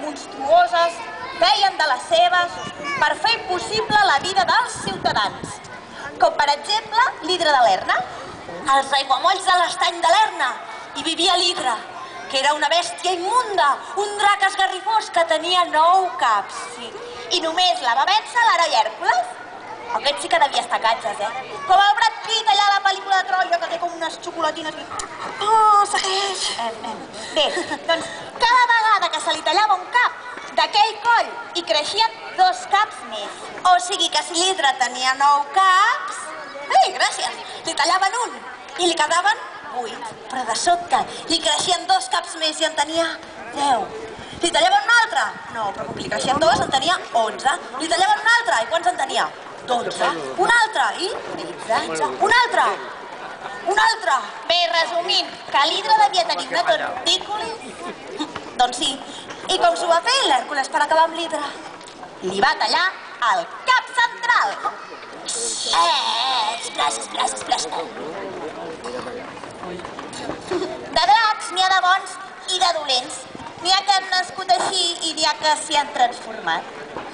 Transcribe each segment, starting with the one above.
monstruoses feien de les seves per fer impossible la vida dels ciutadans. Com, per exemple, l'Hidra de Lerna. Als aiguamolls de l'estany de Lerna hi vivia l'Hidra, que era una bèstia immunda, un drac esgarrifós que tenia 9 caps. I només la va vèncer l'heroi Hèrcules. Aquest sí que devia estar catxes, Com el Brad Pitt allà a la pel·lícula de Troia, que té com unes xocolatines... Oh, segueix! Bé, doncs cada vegada que se li tallava un cap d'aquell coll hi creixien 2 caps més. O sigui que si l'Hidra tenia 9 caps... Ei, gràcies! Li tallaven un i li quedaven 8. Però de sobte li creixien 2 caps més i en tenia 10. Li tallaven un altre? No, però com que li creixien 2 en tenia 11. Li tallaven un altre i quants en tenia? 12. Un altre i 13. Un altre. Un altre. Bé, resumint, que l'Hidra devia tenir una tortícolis. Doncs sí. I com s'ho va fer l'Hèrcules per acabar amb l'Hidra? Li va tallar el cap central. Esplàs. De dracs n'hi ha de bons i de dolents. N'hi ha que han nascut així i n'hi ha que s'hi han transformat.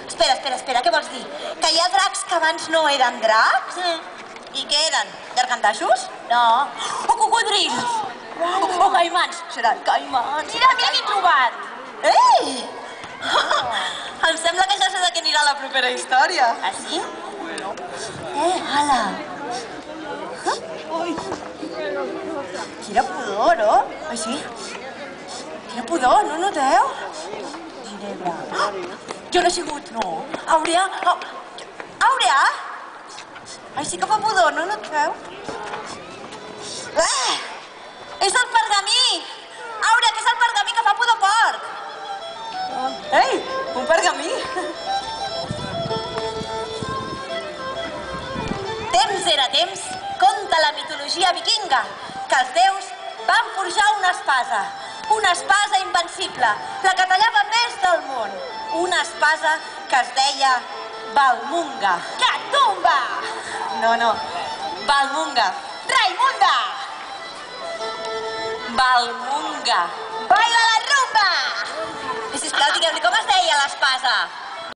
Espera, què vols dir? Que hi ha dracs que abans no eren dracs? I què eren? Gargandaixos? No. O cocodrils? O caimans? Seran caimans. Mira què he trobat. Ei! Em sembla que ja sé de què anirà la propera història. Ah, sí? Hala. Quina pudor, no? Ai, sí? Quina pudor, no noteu? Ginebra. Jo no he sigut, no. Àurea? Àurea? Ai, sí que fa pudor, no noteu? És el pergamí! Àurea, que és el pergamí que fa pudor porc! Ei, un pergamí! Temps era temps, conta la mitologia vikinga, que els déus van forjar una espasa invencible, la que tallava més del món, una espasa que es deia Valmunga. Catumba! No, Valmunga. Raimunda! Valmunga. Baila la rumba! I sisplau, digueu-li com es deia l'espasa.